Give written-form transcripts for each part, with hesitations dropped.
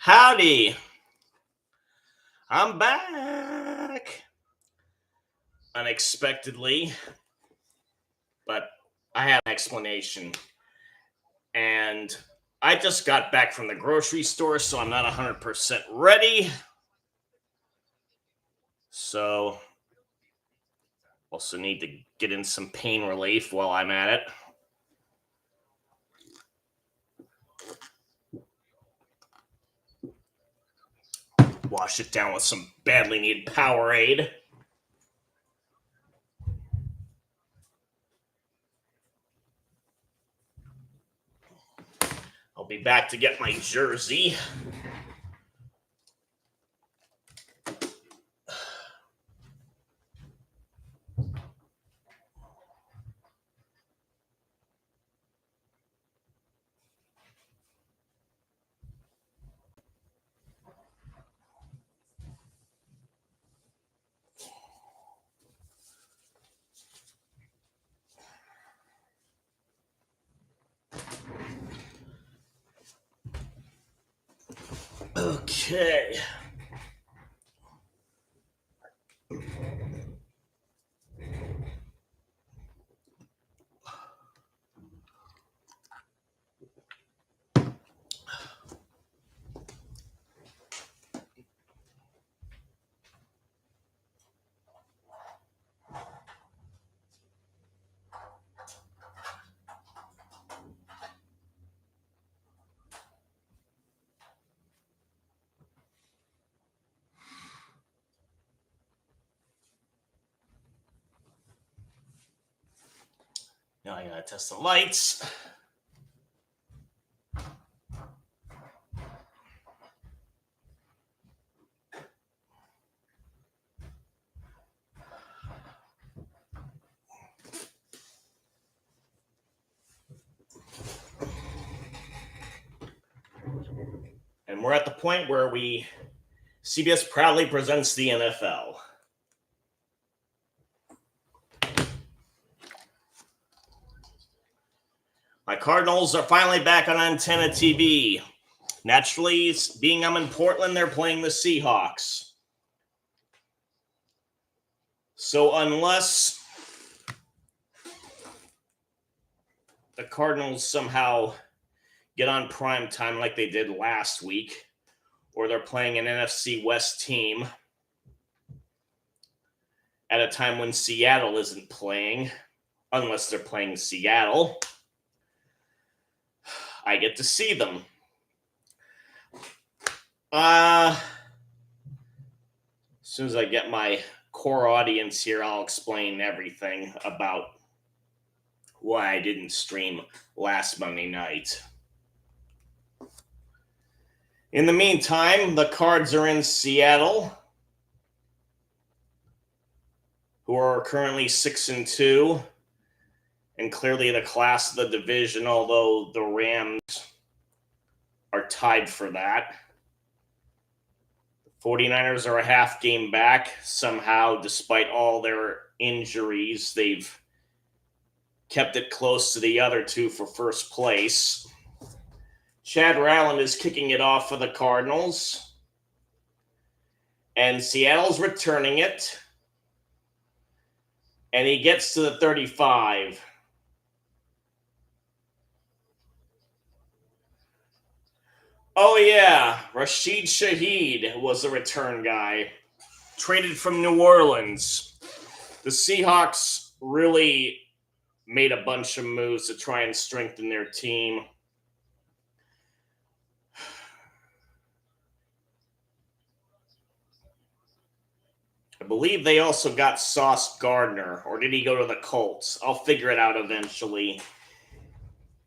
Howdy, I'm back unexpectedly, but I have an explanation. And I just got back from the grocery store, so I'm not 100% ready. So, also need to get in some pain relief while I'm at it. Wash it down with some badly needed Powerade. I'll be back to get my jersey. Okay. Now I gotta test the lights. And we're at the point where CBS proudly presents the NFL. My Cardinals are finally back on antenna TV. Naturally, being I'm in Portland, they're playing the Seahawks. So unless the Cardinals somehow get on prime time like they did last week, or they're playing an NFC West team at a time when Seattle isn't playing, unless they're playing Seattle, I get to see them. As soon as I get my core audience here, I'll explain everything about why I didn't stream last Monday night. In the meantime, the Cards are in Seattle, who are currently 6-2, and clearly the class of the division, although the Rams are tied for that. The 49ers are a half game back. Somehow, despite all their injuries, they've kept it close to the other two for first place. Chad Rowland is kicking it off for the Cardinals. And Seattle's returning it. And he gets to the 35. Oh, yeah. Rashid Shaheed was the return guy. Traded from New Orleans. The Seahawks really made a bunch of moves to try and strengthen their team. I believe they also got Sauce Gardner, or did he go to the Colts? I'll figure it out eventually.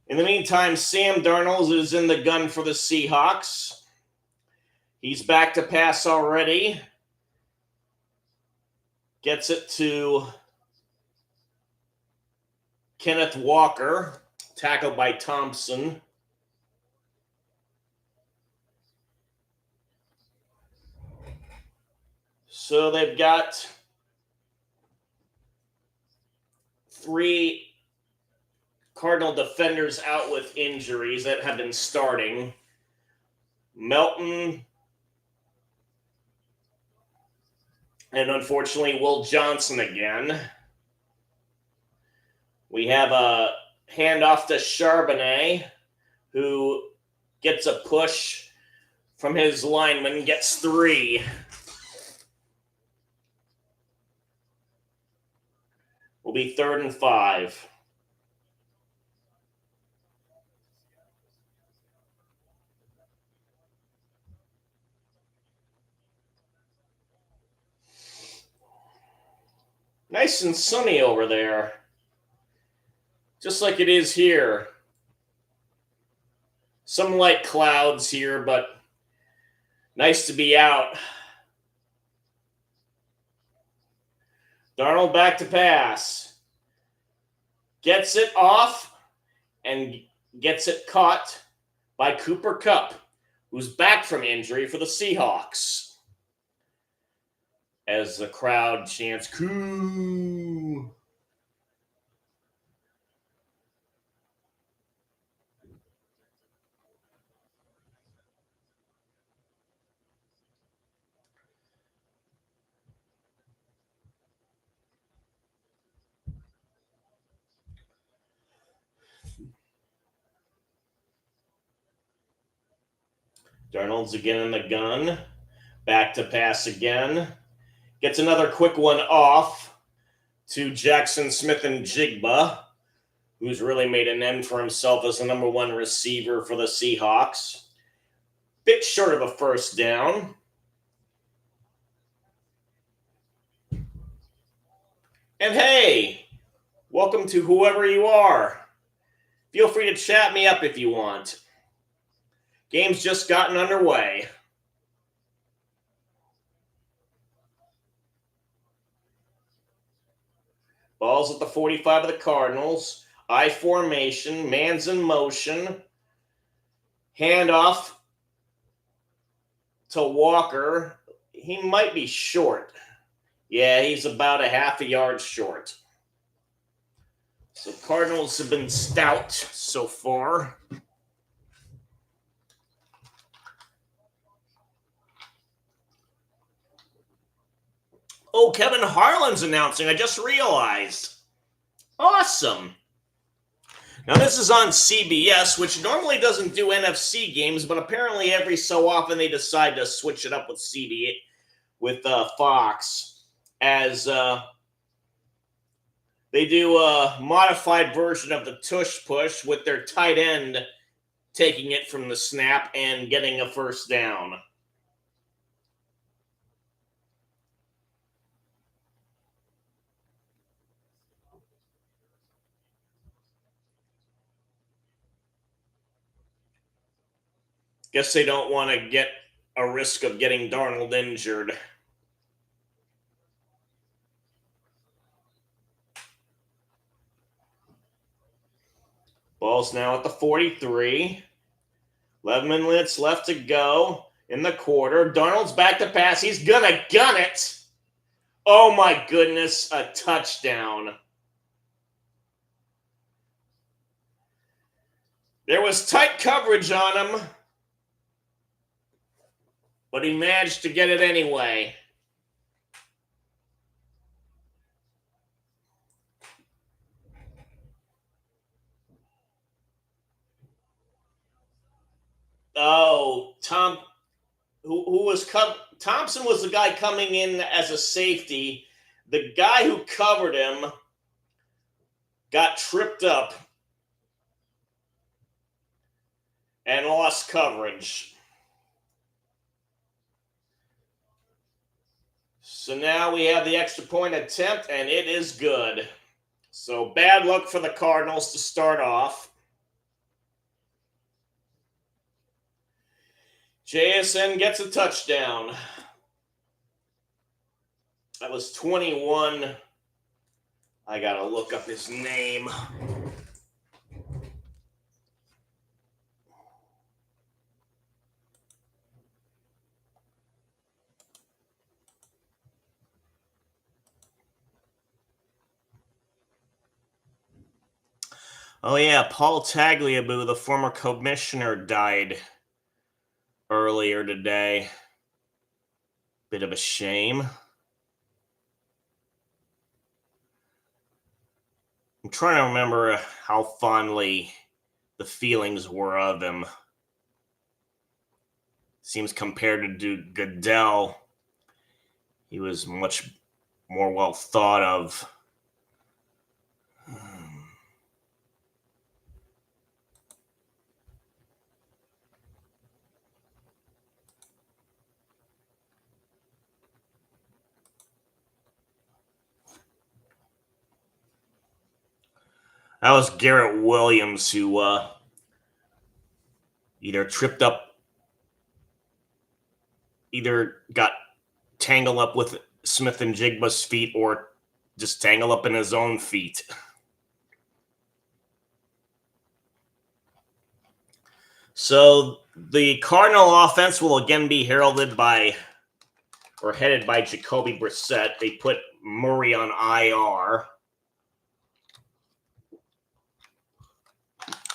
In the meantime, Sam Darnold is in the gun for the Seahawks. He's back to pass already. Gets it to Kenneth Walker, tackled by Thompson. So they've got 3 Cardinal defenders out with injuries that have been starting. Melton, and unfortunately Will Johnson again. We have a handoff to Charbonnet, who gets a push from his lineman, gets 3. Will be 3rd and 5. Nice and sunny over there. Just like it is here. Some light clouds here, but nice to be out. Darnold back to pass. Gets it off and gets it caught by Cooper Kupp, who's back from injury for the Seahawks. As the crowd chants, "Coo!" Darnold's again in the gun. Back to pass again. Gets another quick one off to Jackson Smith-Njigba, who's really made an name for himself as the number 1 receiver for the Seahawks. Bit short of a first down. And hey, welcome to whoever you are. Feel free to chat me up if you want. Game's just gotten underway. Ball's at the 45 of the Cardinals. I formation, man's in motion. Handoff to Walker. He might be short. Yeah, he's about a half a yard short. So Cardinals have been stout so far. Oh, Kevin Harlan's announcing. I just realized. Awesome. Now, this is on CBS, which normally doesn't do NFC games, but apparently every so often they decide to switch it up with CBS, with Fox, as they do a modified version of the tush push with their tight end taking it from the snap and getting a first down. Guess they don't want to get a risk of getting Darnold injured. Ball's now at the 43. 11 minutes left to go in the quarter. Darnold's back to pass. He's going to gun it. Oh, my goodness. A touchdown. There was tight coverage on him, but he managed to get it anyway. Oh, Thompson was the guy coming in as a safety. The guy who covered him got tripped up and lost coverage. So now we have the extra point attempt, and it is good. So bad luck for the Cardinals to start off. JSN gets a touchdown. That was 21. I got to look up his name. Oh, yeah, Paul Tagliabue, the former commissioner, died earlier today. Bit of a shame. I'm trying to remember how fondly the feelings were of him. Seems compared to Goodell, he was much more well thought of. That was Garrett Williams who either got tangled up with Smith and Jigba's feet or just tangled up in his own feet. So the Cardinal offense will again be headed by Jacoby Brissett. They put Murray on IR,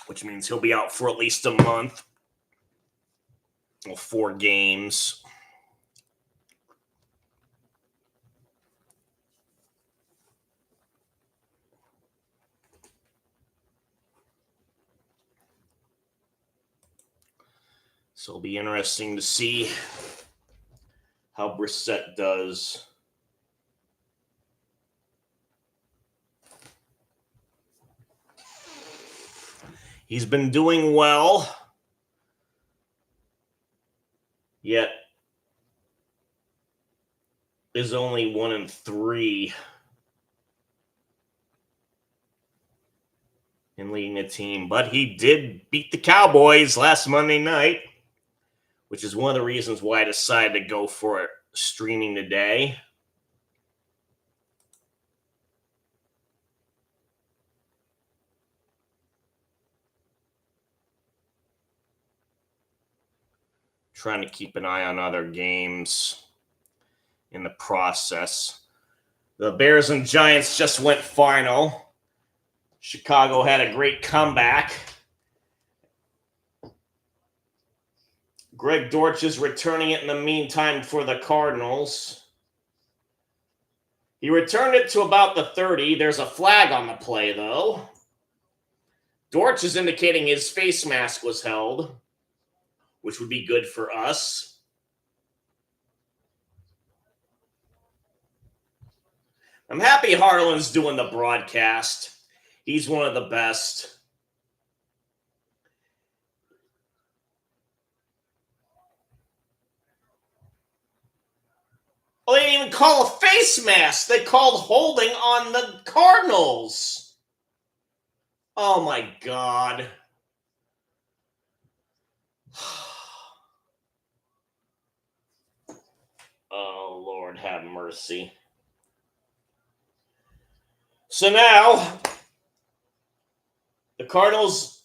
which means he'll be out for at least a month. Well, 4 games. So it'll be interesting to see how Brissett does. He's been doing well, yet is only 1-3 in leading the team. But he did beat the Cowboys last Monday night, which is one of the reasons why I decided to go for it streaming today. Trying to keep an eye on other games in the process. The Bears and Giants just went final. Chicago had a great comeback. Greg Dortch is returning it in the meantime for the Cardinals. He returned it to about the 30. There's a flag on the play, though. Dortch is indicating his face mask was held, which would be good for us. I'm happy Harlan's doing the broadcast. He's one of the best. Well, they didn't even call a face mask. They called holding on the Cardinals. Oh, my God. Oh, Lord, have mercy. So now, the Cardinals,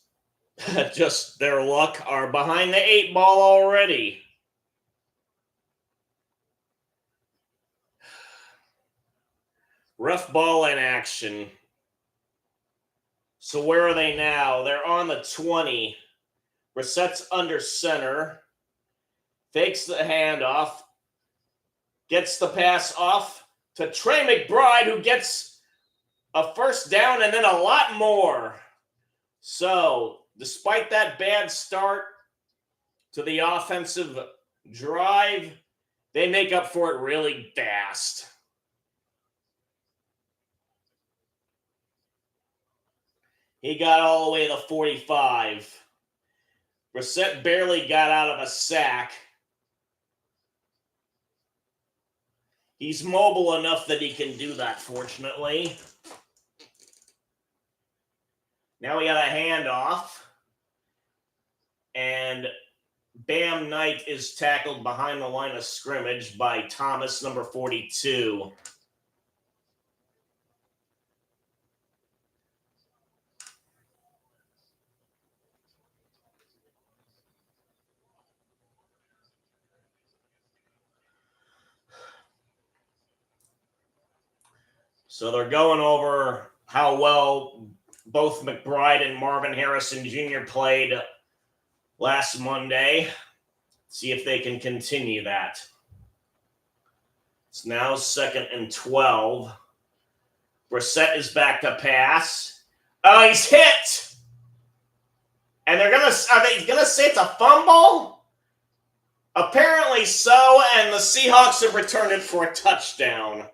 just their luck, are behind the 8 ball already. Ref ball in action. So where are they now? They're on the 20. Brissett's under center. Fakes the handoff. Gets the pass off to Trey McBride, who gets a first down and then a lot more. So, despite that bad start to the offensive drive, they make up for it really fast. He got all the way to 45. Brissett barely got out of a sack. He's mobile enough that he can do that, fortunately. Now we got a handoff. And Bam Knight is tackled behind the line of scrimmage by Thomas, number 42. So they're going over how well both McBride and Marvin Harrison Jr. played last Monday. See if they can continue that. It's now 2nd and 12. Brissett is back to pass. Oh, he's hit! And are they gonna say it's a fumble? Apparently so, and the Seahawks have returned it for a touchdown.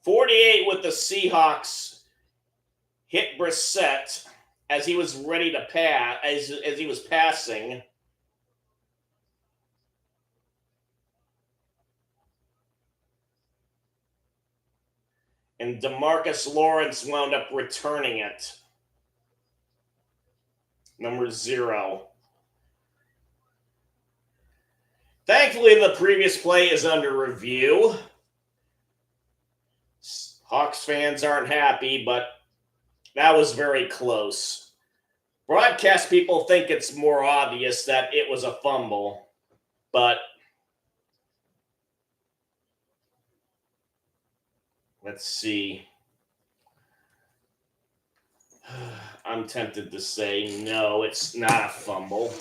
.48 with the Seahawks hit Brissett as he was ready to pass, as he was passing. And DeMarcus Lawrence wound up returning it. Number 0. Thankfully, the previous play is under review. Hawks fans aren't happy, but that was very close. Broadcast people think it's more obvious that it was a fumble, but let's see. I'm tempted to say no, it's not a fumble.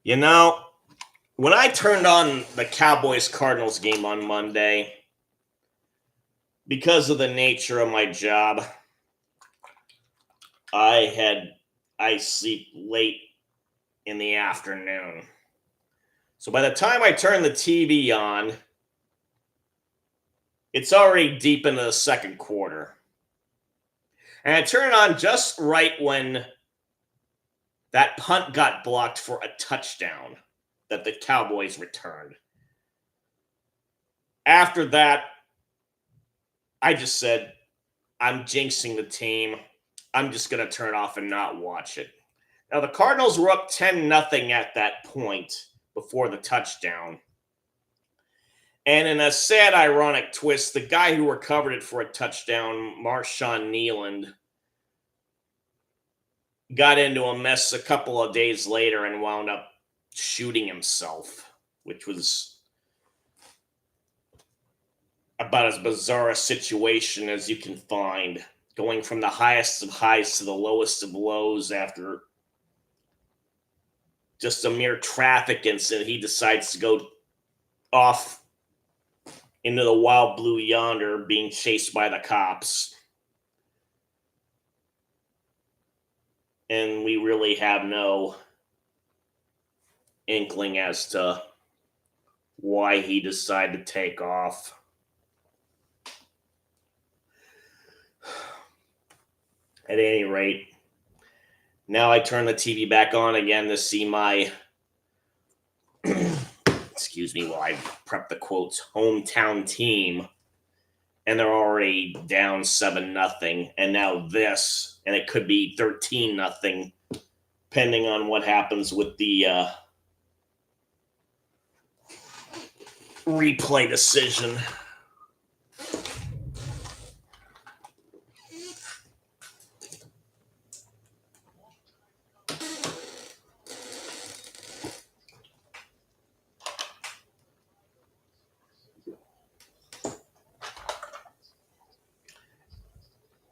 You know, when I turned on the Cowboys-Cardinals game on Monday, because of the nature of my job, I sleep late in the afternoon. So by the time I turn the TV on, it's already deep into the second quarter. And I turn it on just right when that punt got blocked for a touchdown that the Cowboys returned. After that, I just said, I'm jinxing the team. I'm just going to turn off and not watch it. Now, the Cardinals were up 10-0 at that point before the touchdown. And in a sad, ironic twist, the guy who recovered it for a touchdown, Marshawn Kneeland, got into a mess a couple of days later and wound up shooting himself, which was about as bizarre a situation as you can find, going from the highest of highs to the lowest of lows after just a mere traffic incident. He decides to go off into the wild blue yonder being chased by the cops. And we really have no inkling as to why he decided to take off. At any rate, now I turn the TV back on again to see my, excuse me while I prep the quotes, hometown team. And they're already down 7-0. And now this, and it could be 13-0, depending on what happens with the replay decision.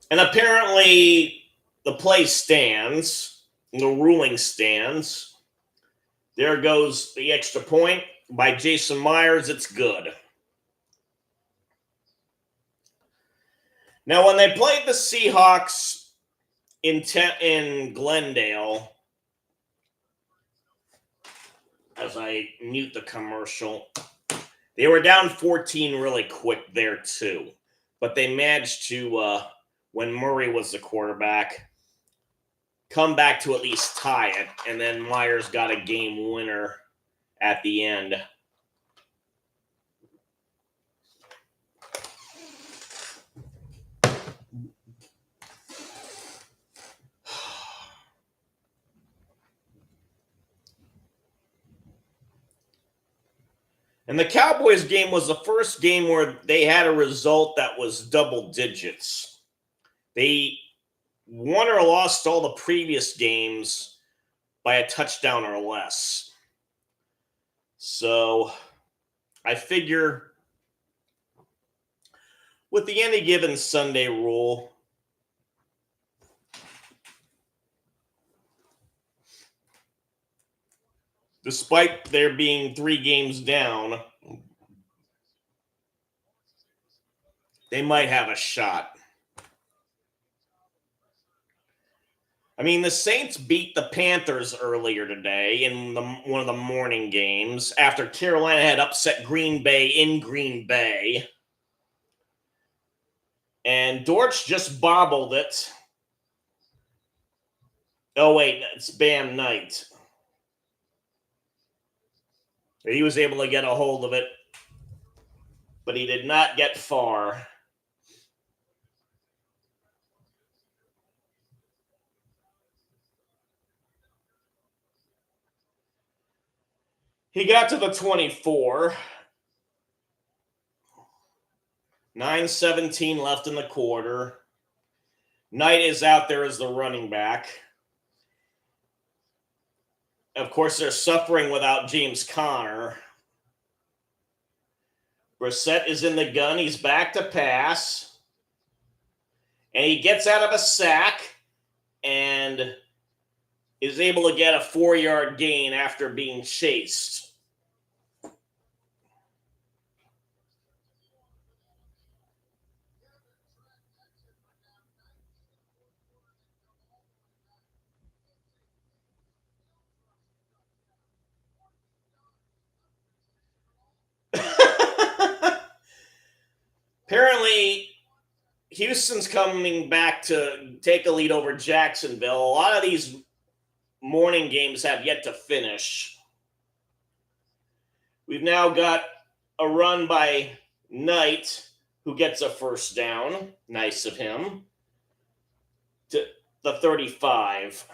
And apparently the play stands, the ruling stands. There goes the extra point by Jason Myers. It's good. Now, when they played the Seahawks in Glendale, as I mute the commercial, they were down 14 really quick there too. But they managed to, when Murray was the quarterback, come back to at least tie it. And then Myers got a game winner at the end. And the Cowboys game was the first game where they had a result that was double digits. They won or lost all the previous games by a touchdown or less. So I figure with the any given Sunday rule, despite there being 3 games down, they might have a shot. I mean, the Saints beat the Panthers earlier today in one of the morning games after Carolina had upset Green Bay in Green Bay. And Dortch just bobbled it. Oh, wait, it's Bam Knight. He was able to get a hold of it, but he did not get far. He got to the 24. 9:17 left in the quarter. Knight is out there as the running back. Of course, they're suffering without James Conner. Brissett is in the gun. He's back to pass. And he gets out of a sack and is able to get a 4-yard gain after being chased. Apparently, Houston's coming back to take a lead over Jacksonville. A lot of these morning games have yet to finish. We've now got a run by Knight, who gets a first down. Nice of him. To the 35.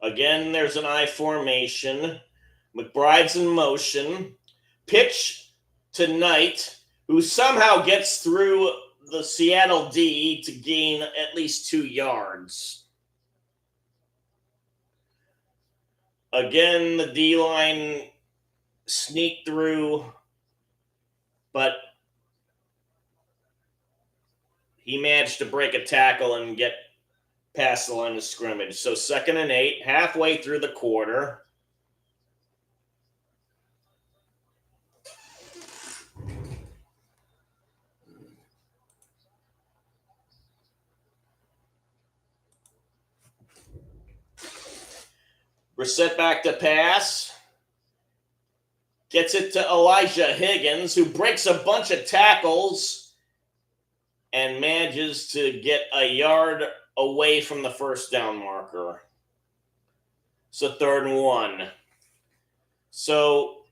Again, there's an I formation. McBride's in motion. Pitch to Knight, who somehow gets through the Seattle D to gain at least 2 yards. Again, the D line sneaked through, but he managed to break a tackle and get past the line of scrimmage. So 2nd and 8, halfway through the quarter. Brissett back to pass. Gets it to Elijah Higgins, who breaks a bunch of tackles and manages to get a yard away from the first down marker. So 3rd and 1. So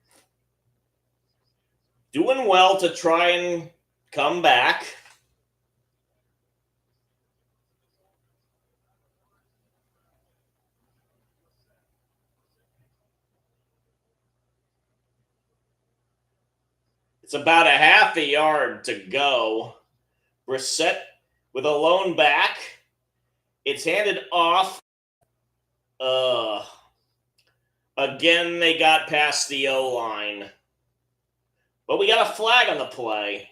doing well to try and come back. It's about a half a yard to go. Brissett with a lone back. It's handed off. Again, they got past the O-line. But we got a flag on the play.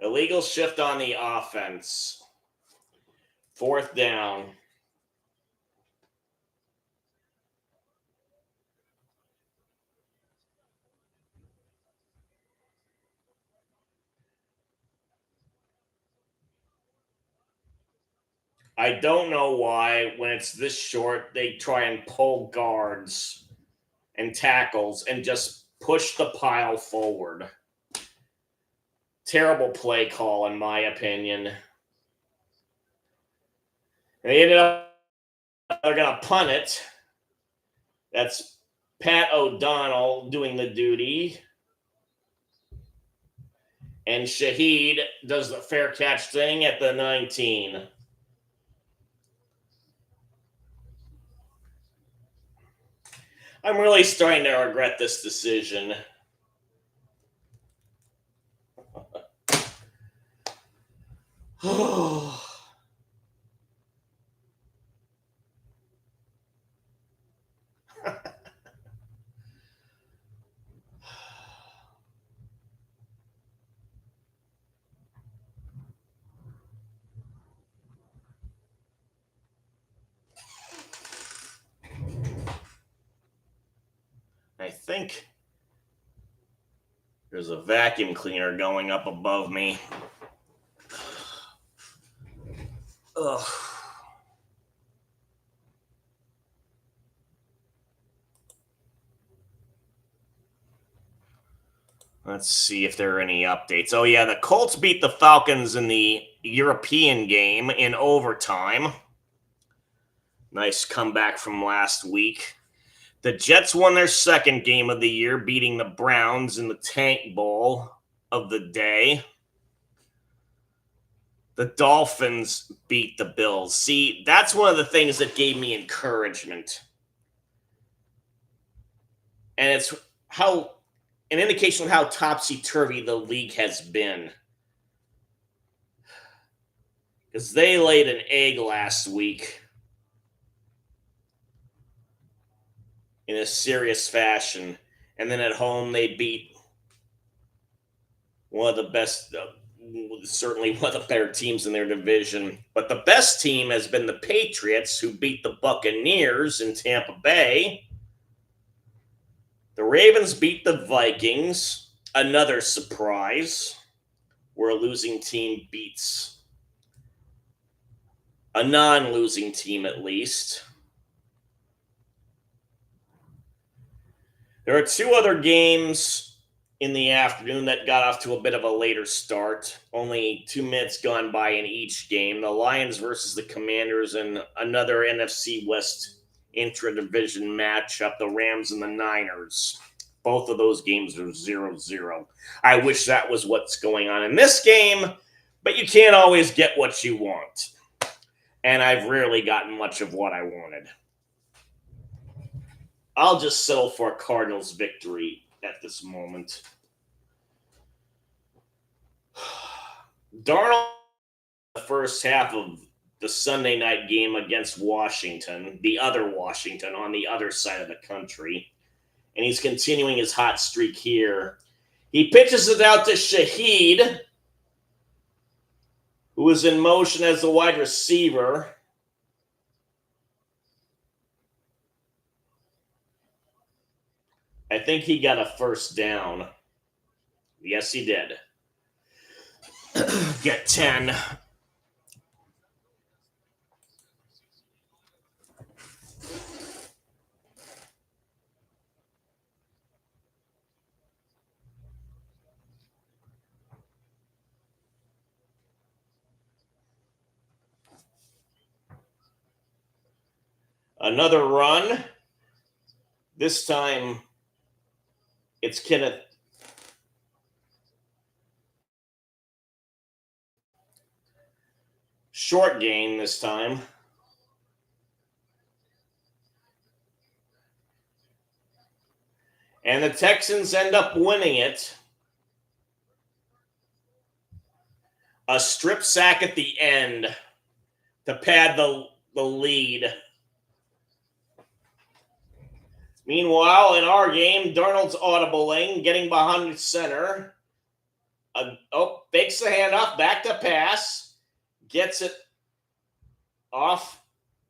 Illegal shift on the offense. 4th down. I don't know why, when it's this short, they try and pull guards and tackles and just push the pile forward. Terrible play call, in my opinion. They ended up, they're going to punt it. That's Pat O'Donnell doing the duty. And Shaheed does the fair catch thing at the 19. I'm really starting to regret this decision. I think there's a vacuum cleaner going up above me. Ugh. Let's see if there are any updates. Oh, yeah, the Colts beat the Falcons in the European game in overtime. Nice comeback from last week. The Jets won their second game of the year, beating the Browns in the Tank Bowl of the day. The Dolphins beat the Bills. See, that's one of the things that gave me encouragement. And it's an indication of how topsy-turvy the league has been. Because they laid an egg last week in a serious fashion. And then at home, they beat one of the best, certainly one of the better teams in their division. But the best team has been the Patriots, who beat the Buccaneers in Tampa Bay. The Ravens beat the Vikings. Another surprise, where a losing team beats a non-losing team at least. There are two other games in the afternoon that got off to a bit of a later start. Only 2 minutes gone by in each game. The Lions versus the Commanders and another NFC West intra-division matchup, the Rams and the Niners. Both of those games are 0-0. I wish that was what's going on in this game, but you can't always get what you want. And I've rarely gotten much of what I wanted. I'll just settle for a Cardinals victory at this moment. Darnold, the first half of the Sunday night game against Washington, the other Washington on the other side of the country, and he's continuing his hot streak here. He pitches it out to Shaheed, who is in motion as the wide receiver. I think he got a first down. Yes, he did. Get 10. Another run. This time, it's Kenneth. Short gain this time. And the Texans end up winning it. A strip sack at the end to pad the lead. Meanwhile, in our game, Darnold's audibling, getting behind the center. Fakes the handoff, back to pass. Gets it off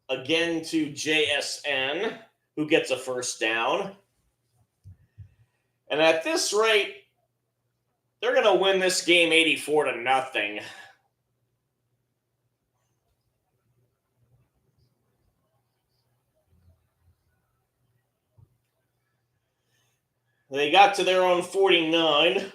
again to JSN, who gets a first down. And at this rate, they're going to win this game 84-0. They got to their own 49.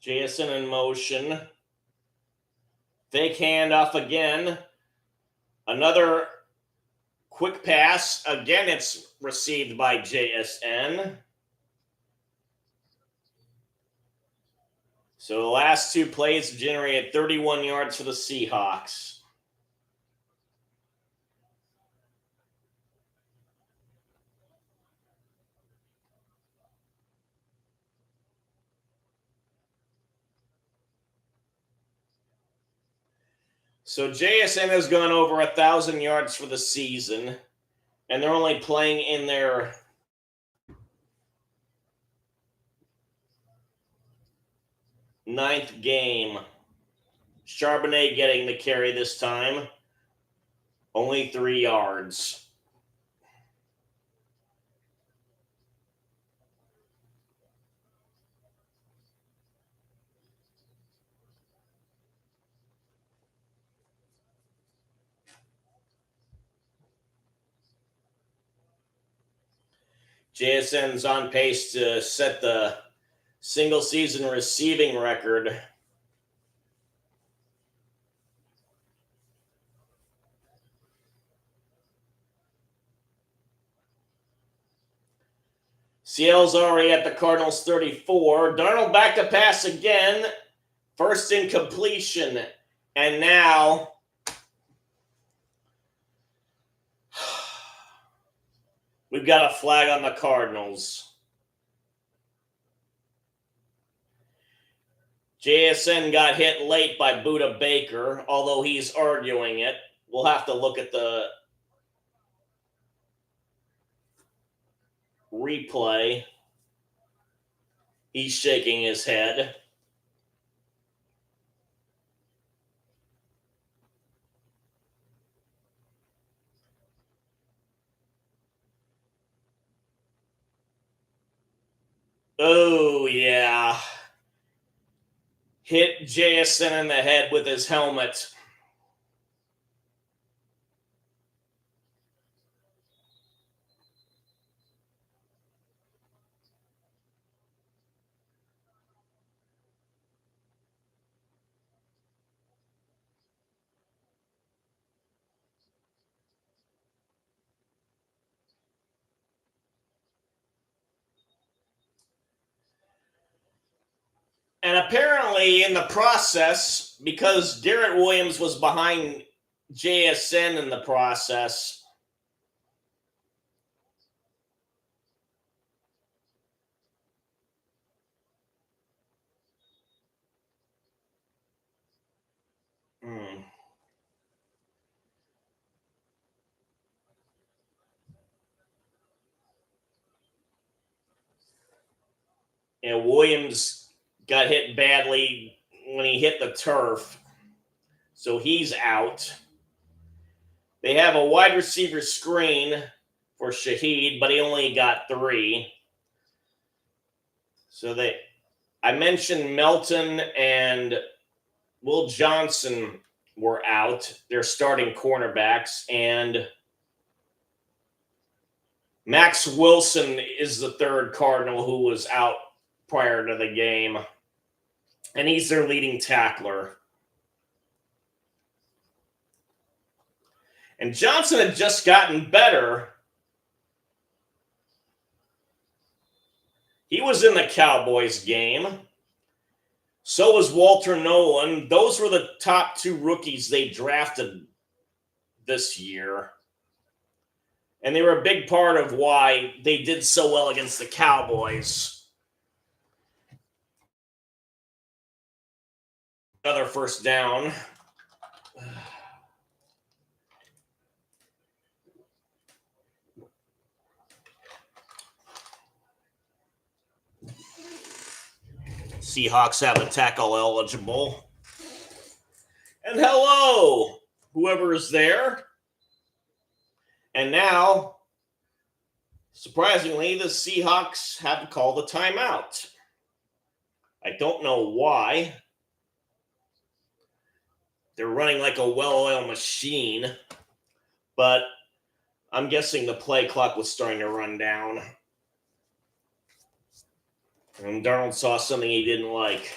JSN in motion. Fake handoff again. Another quick pass. Again, it's received by JSN. So the last two plays generated 31 yards for the Seahawks. So JSN has gone over 1,000 yards for the season, and they're only playing in their ninth game. Charbonnet getting the carry this time. Only 3 yards. JSN's on pace to set the single season receiving record. Seattle's already at the Cardinals 34. Darnold back to pass again. First incompletion. And now we've got a flag on the Cardinals. JSN got hit late by Budda Baker, although he's arguing it. We'll have to look at the replay. He's shaking his head. Oh, yeah. Hit JSN in the head with his helmet. And apparently in the process, because Garrett Williams was behind JSN in the process, Williams got hit badly when he hit the turf, so he's out. They have a wide receiver screen for Shaheed, but he only got 3. So I mentioned Melton and Will Johnson were out. They're starting cornerbacks, and Max Wilson is the third Cardinal who was out prior to the game, and he's their leading tackler. And Johnson had just gotten better. He was in the Cowboys game. So was Walter Nolan. Those were the top 2 rookies they drafted this year. And they were a big part of why they did so well against the Cowboys. Another first down. Seahawks have a tackle eligible. And hello, whoever is there. And now, surprisingly, the Seahawks have called a timeout. I don't know why. They're running like a well-oiled machine, but I'm guessing the play clock was starting to run down. And Darnold saw something he didn't like.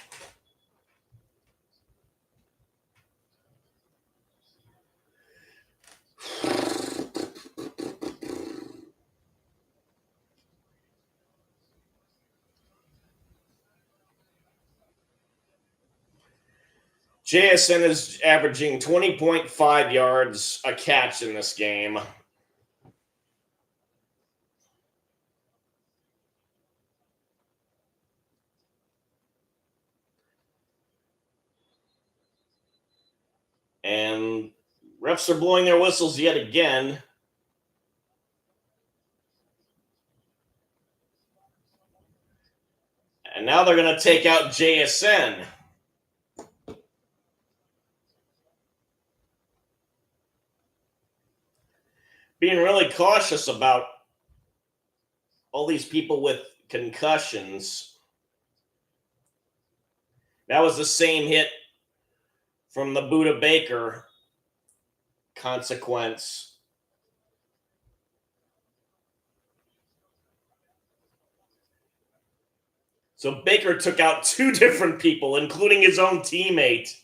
JSN is averaging 20.5 yards a catch in this game. And refs are blowing their whistles yet again. And now they're going to take out JSN. Being really cautious about all these people with concussions. That was the same hit from the Buda Baker consequence. So Baker took out two different people, including his own teammate.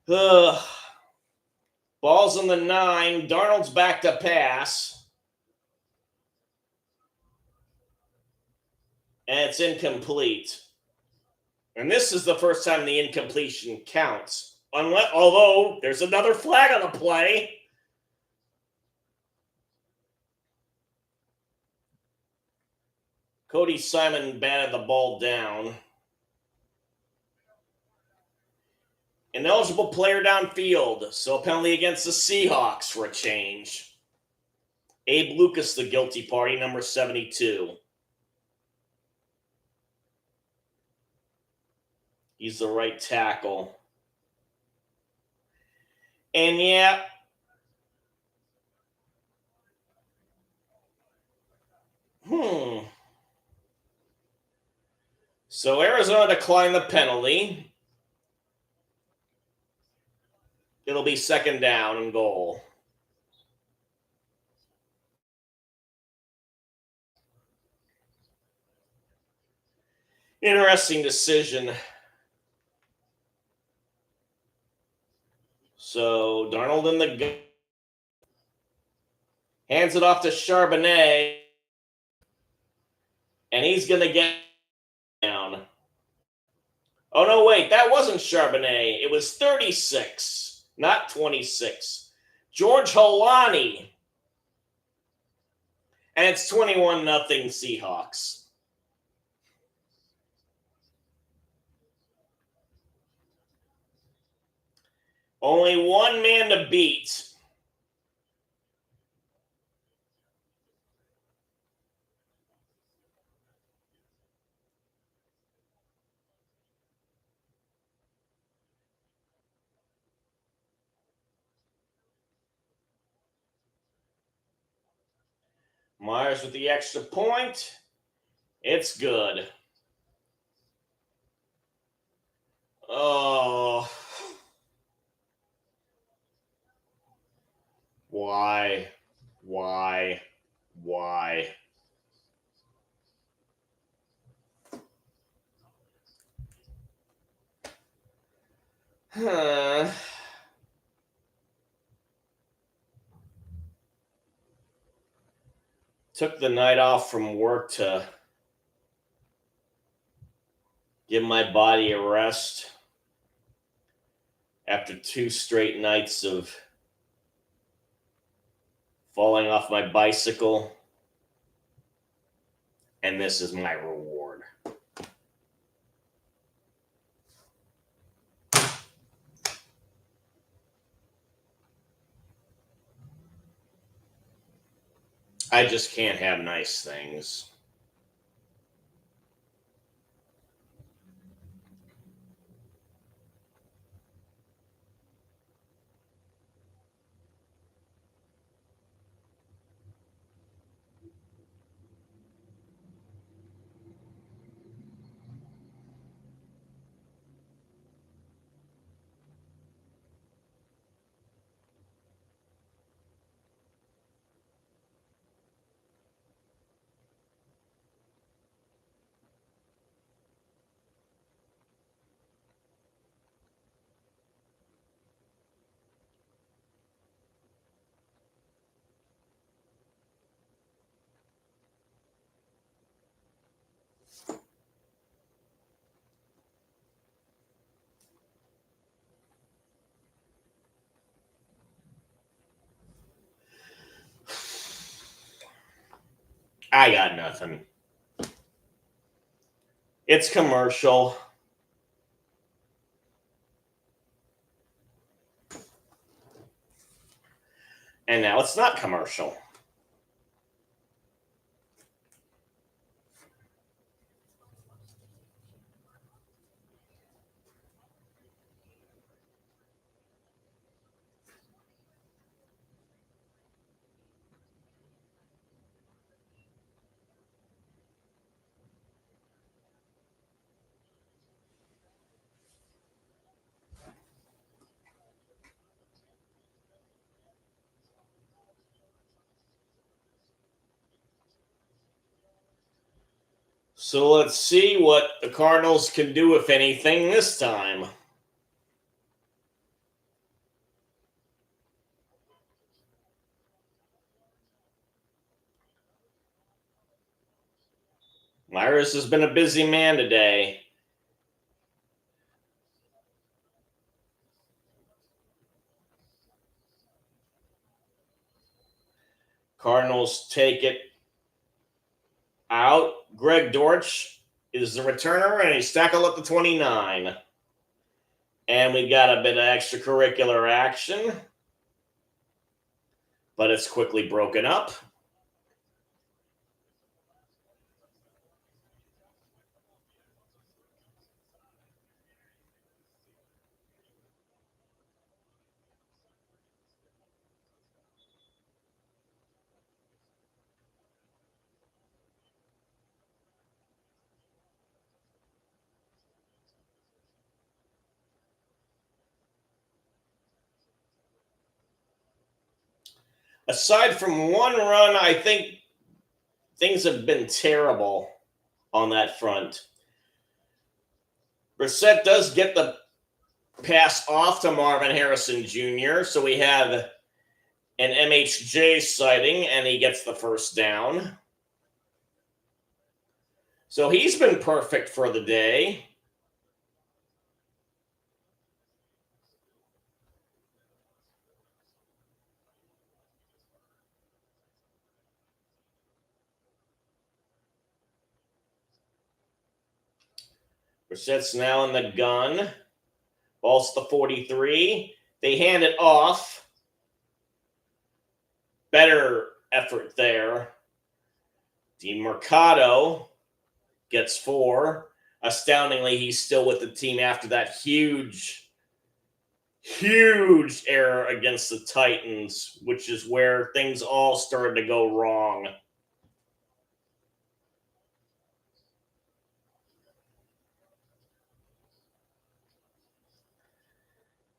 Ugh. Ball's on the 9. Darnold's back to pass. And it's incomplete. And this is the first time the incompletion counts. Although there's another flag on the play. Cody Simon batted the ball down. Ineligible player downfield. So a penalty against the Seahawks for a change. Abe Lucas, the guilty party, number 72. He's the right tackle. And yeah, So Arizona declined the penalty. It'll be second down and goal. Interesting decision. So Darnold in the gun. Hands it off to Charbonnet. And he's going to get down. Oh, no, wait. That wasn't Charbonnet. It was 36, not 26. George Holani. And it's 21-0 Seahawks. Only one man to beat. Myers with the extra point. It's good. Oh. Why? Huh. Took the night off from work to give my body a rest after 2 straight nights of falling off my bicycle. And this is my reward. I just can't have nice things. I got nothing. It's commercial. And now it's not commercial. So let's see what the Cardinals can do, if anything, this time. Myers has been a busy man today. Cardinals take it out. Greg Dortch is the returner, and he's tackled at the 29. And we got a bit of extracurricular action, but it's quickly broken up. Aside from one run, I think things have been terrible on that front. Brissett does get the pass off to Marvin Harrison Jr., so we have an MHJ sighting, and he gets the first down. So he's been perfect for the day. Brissett's now in the gun. Ball's the 43. They hand it off. Better effort there. DeMercado gets 4. Astoundingly, he's still with the team after that huge error against the Titans, which is where things all started to go wrong.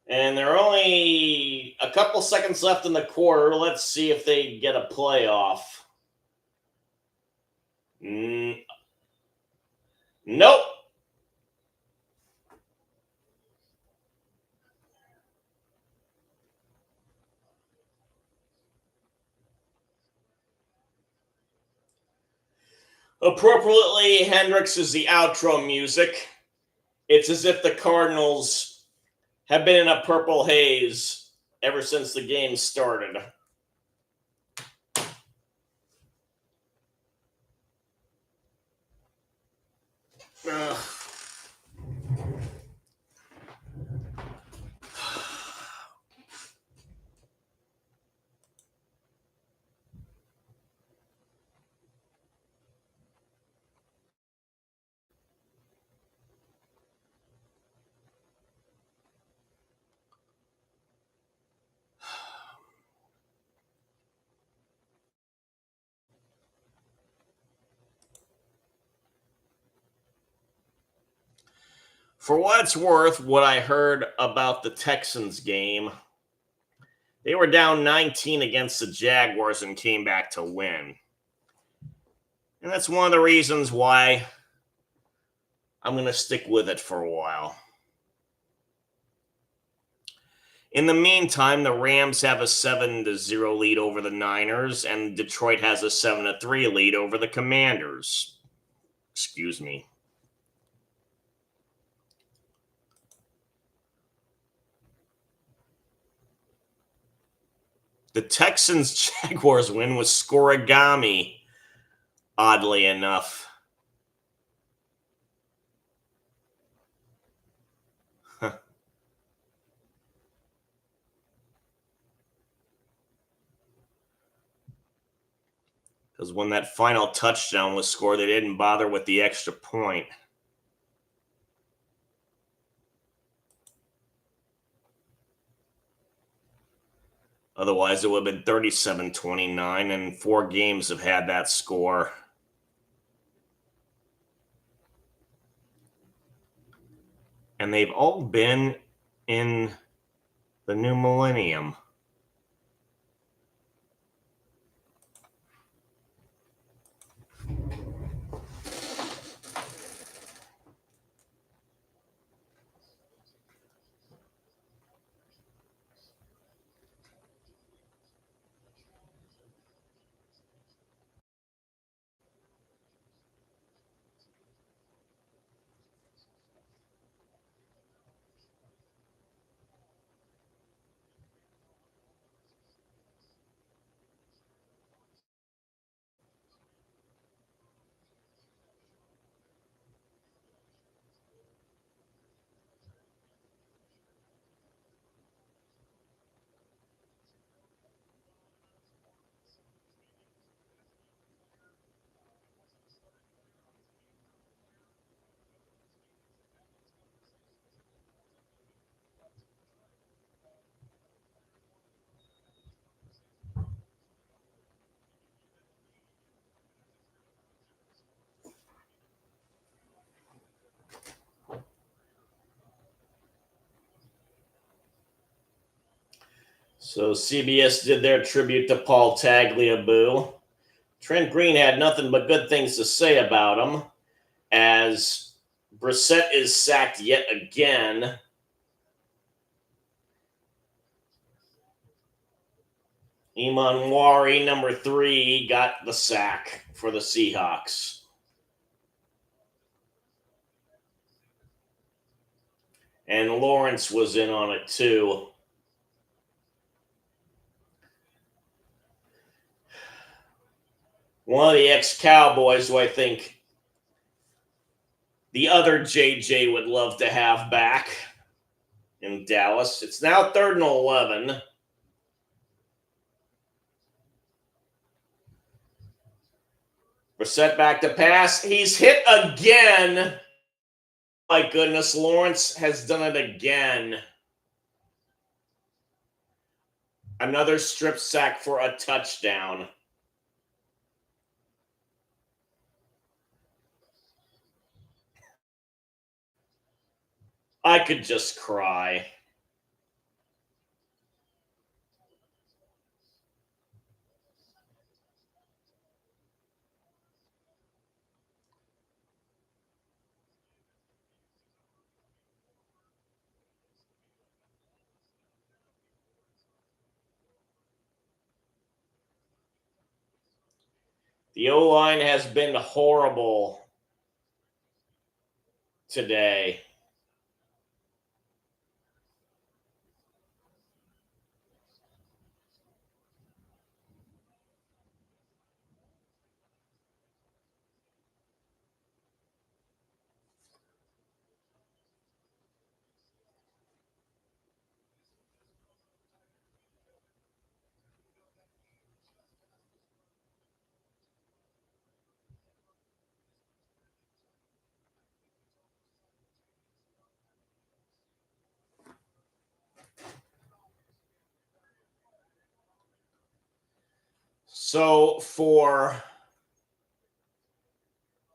And there are only a couple seconds left in the quarter. Let's see if they get a playoff. Nope. Appropriately, Hendricks is the outro music. It's as if the Cardinals have been in a purple haze ever since the game started. Ugh. For what it's worth, what I heard about the Texans game, they were down 19 against the Jaguars and came back to win. And that's one of the reasons why I'm going to stick with it for a while. In the meantime, the Rams have a 7-0 lead over the Niners, and Detroit has a 7-3 lead over the Commanders. Excuse me. The Texans-Jaguars win was scoregami. oddly enough. Because when that final touchdown was scored, they didn't bother with the extra point. Otherwise, it would have been 37-29, and 4 games have had that score. And they've all been in the new millennium. So CBS did their tribute to Paul Tagliabue. Trent Green had nothing but good things to say about him, as Brissett is sacked yet again. Imanwari, number 3, got the sack for the Seahawks. And Lawrence was in on it too. One of the ex-Cowboys who I think the other JJ would love to have back in Dallas. It's now 3rd and 11. Brissett back to pass. He's hit again. My goodness, Lawrence has done it again. Another strip sack for a touchdown. I could just cry. The O-line has been horrible today. So for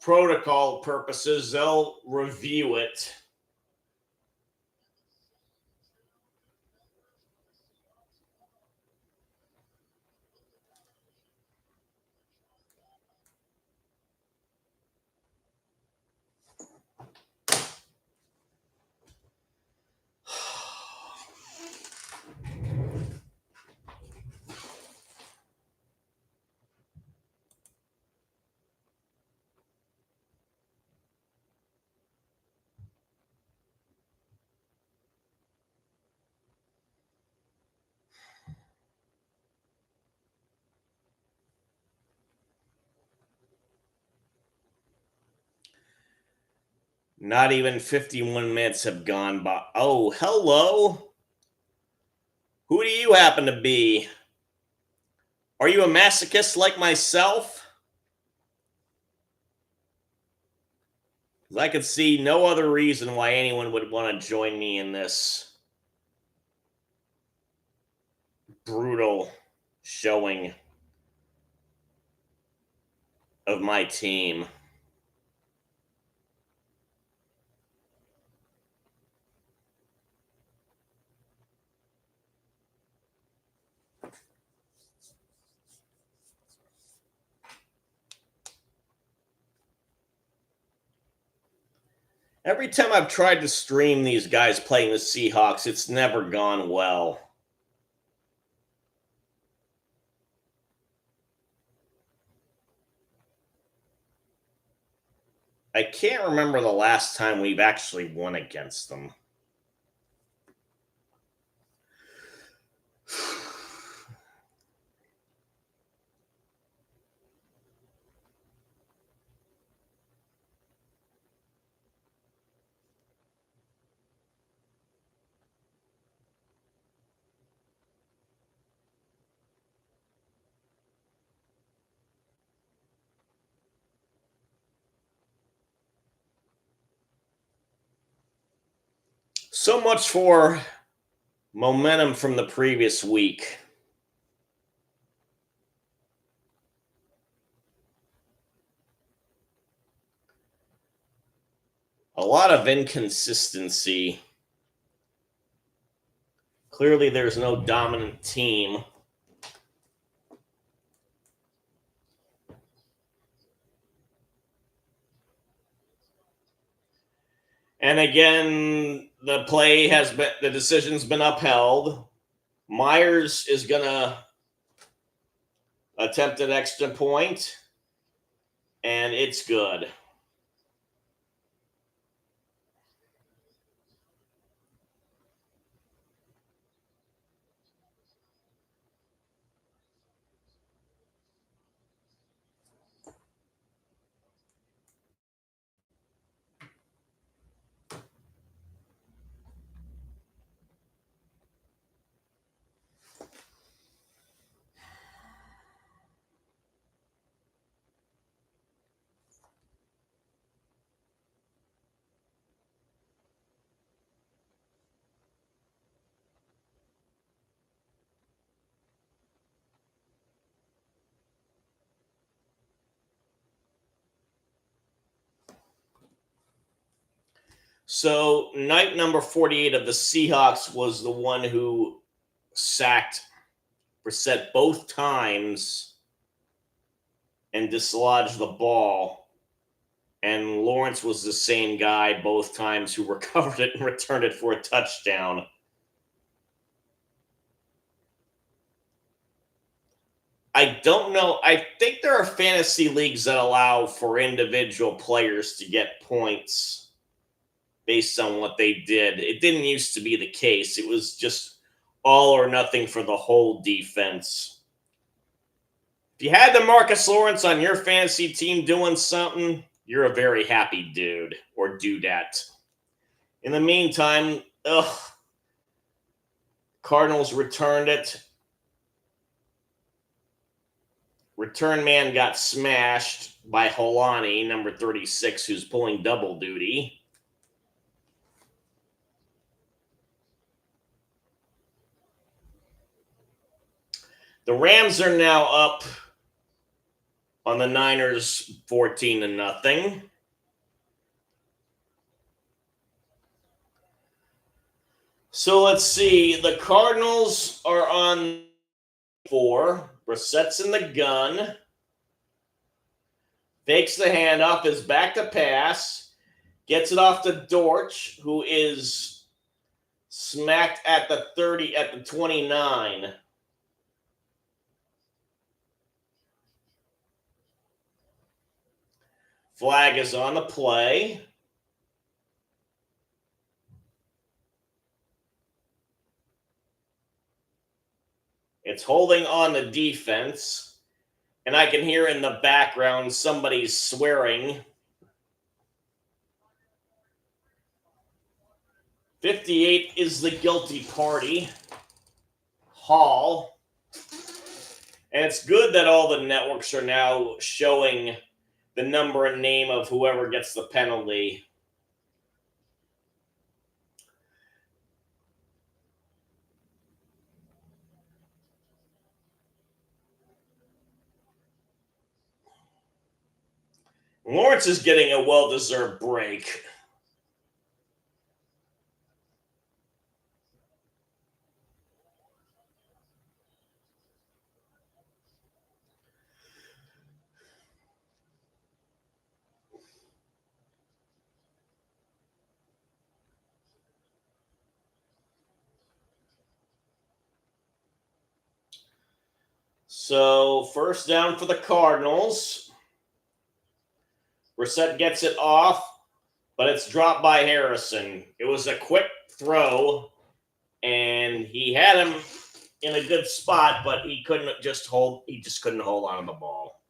protocol purposes, they'll review it. Not even 51 minutes have gone by. Oh, hello. Who do you happen to be? Are you a masochist like myself? 'Cause I could see no other reason why anyone would want to join me in this brutal showing of my team. Every time I've tried to stream these guys playing the Seahawks, it's never gone well. I can't remember the last time we've actually won against them. So much for momentum from the previous week. A lot of inconsistency. Clearly, there's no dominant team. And again, the decision's been upheld. Myers is gonna attempt an extra point, and it's good. So, night number 48 of the Seahawks was the one who sacked Brissett both times and dislodged the ball. And Lawrence was the same guy both times who recovered it and returned it for a touchdown. I don't know. I think there are fantasy leagues that allow for individual players to get points based on what they did. It didn't used to be the case. It was just all or nothing for the whole defense. If you had the Marcus Lawrence on your fantasy team doing something, you're a very happy dude or dudette. In the meantime, Cardinals returned it. Return man got smashed by Holani, number 36, who's pulling double duty. The Rams are now up on the Niners 14-0. So let's see. The Cardinals are on 4. Brissett's in the gun. Fakes the handoff, is back to pass. Gets it off to Dortch, who is smacked at the 30, at the 29. Flag is on the play. It's holding on the defense. And I can hear in the background somebody swearing. 58 is the guilty party. Hall. And it's good that all the networks are now showing the number and name of whoever gets the penalty. Lawrence is getting a well-deserved break. So, first down for the Cardinals. Brissett gets it off, but it's dropped by Harrison. It was a quick throw, and he had him in a good spot, but he just couldn't hold on to the ball.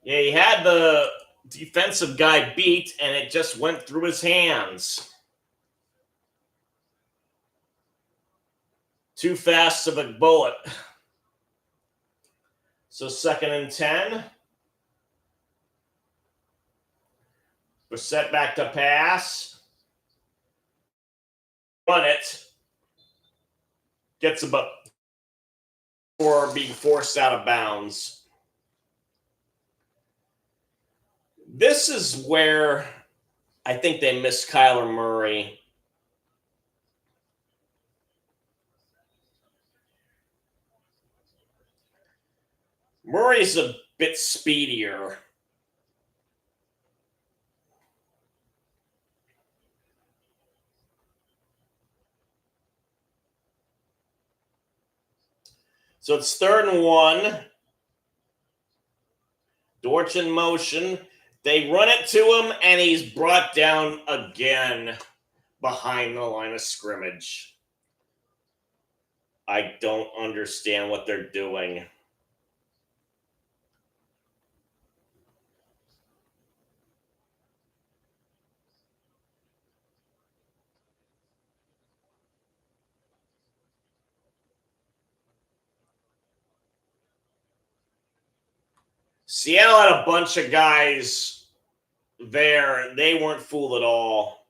Yeah, he had the defensive guy beat, and it just went through his hands. Too fast of a bullet. So 2nd and 10. Brissett back to pass. Run it. Gets about for being forced out of bounds. This is where I think they missed Kyler Murray. Murray's a bit speedier. So it's 3rd and 1. Dortch in motion. They run it to him, and he's brought down again behind the line of scrimmage. I don't understand what they're doing. Seattle had a bunch of guys there. They weren't fooled at all.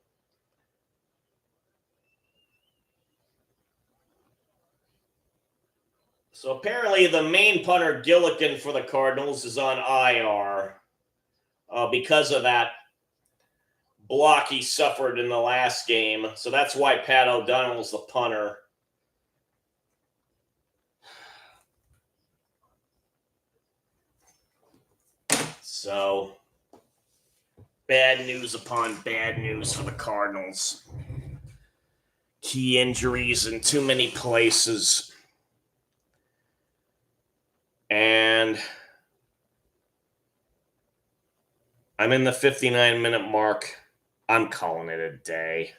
So apparently the main punter, Gillikin, for the Cardinals is on IR because of that block he suffered in the last game. So that's why Pat O'Donnell's the punter. So bad news upon bad news for the Cardinals. Key injuries in too many places. And I'm in the 59-minute mark. I'm calling it a day.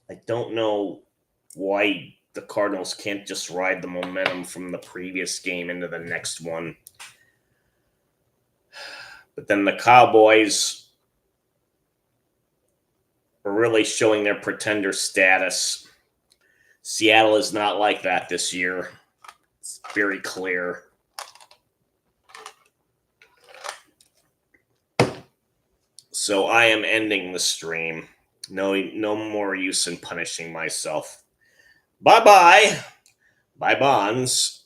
I don't know why the Cardinals can't just ride the momentum from the previous game into the next one. But then the Cowboys are really showing their pretender status. Seattle is not like that this year. It's very clear. So I am ending the stream. No more use in punishing myself. Bye-bye. Bye, Bonds.